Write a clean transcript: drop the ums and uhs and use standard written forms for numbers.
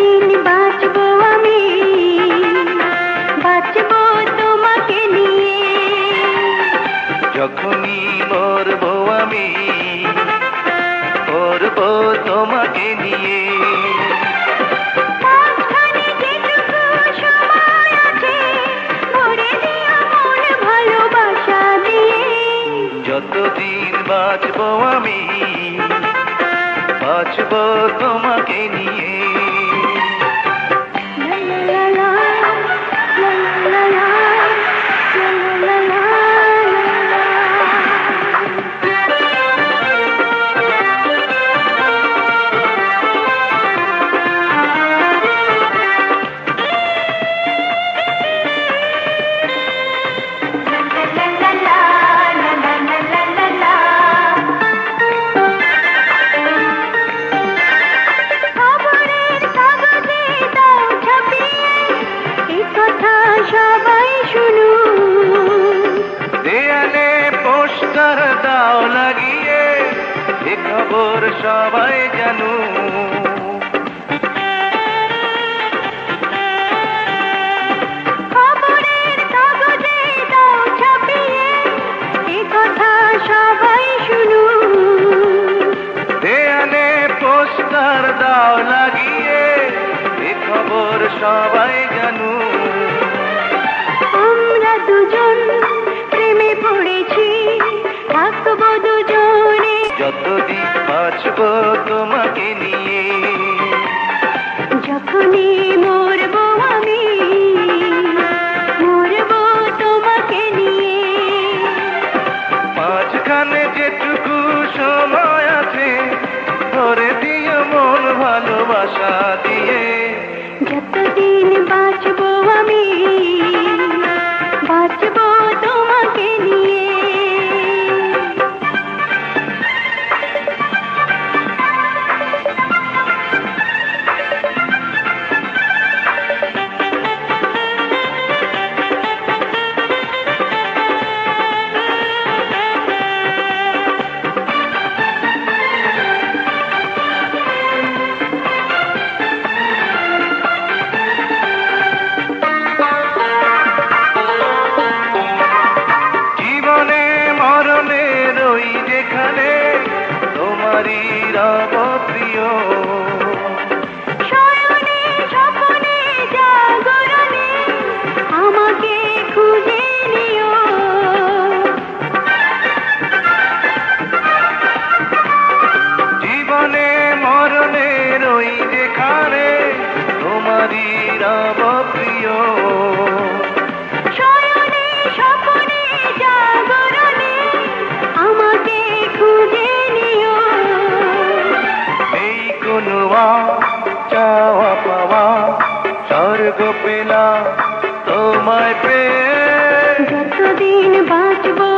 যতদিন বাঁচবো আমি বাঁচবো তোমাকে নিয়ে। যখনই মরবো আমি মরবো তোমাকে নিয়ে। মাঝখানে যেটুকু সময় আছে ভরে দিও মন ভালোবাসা দিয়ে। যতদিন বাঁচবো আমি বাঁচবো তোমাকে নিয়ে। লা লা লা লা লা লা লা লা। সবাই শুনুন, দেয়ালে পোস্টার দাও লাগিয়ে এ খবর সবাই জানুক। খবরের কাগজে দাও ছাপিয়ে এ কথা সবাই শুনুন। দেয়ালে পোস্টার দাও লাগিয়ে এ খবর সবাই জানুক। আমরা দুজন প্রেমে পড়েছি, থাকবো দুজনে যতদিন বাঁচবো তোমাকে নিয়ে। যখনই মরবো আমি মরবো তোমাকে নিয়ে। মাঝখানে যেটুকু সময় আছে ভরে দিও মন ভালোবাসা দিয়ে। যতদিন বাঁচবো আমি বাঁচবো তোমাকে নিয়ে। জীবনে মরণে রই যেখানে তোমারই রব প্রিয়। শয়নে স্বপনে জাগরণে আমাকে খুঁজে নিও। জীবনে মরণে রই যেখানে তোমারই রব প্রিয়। শয়নে স্বপনে জাগরণে আমাকে খুঁজে নিও। এই কোনো চাওয়া পাওয়া স্বর্গ পেলাম তোমায় পেয়ে। যতদিন বাঁচবো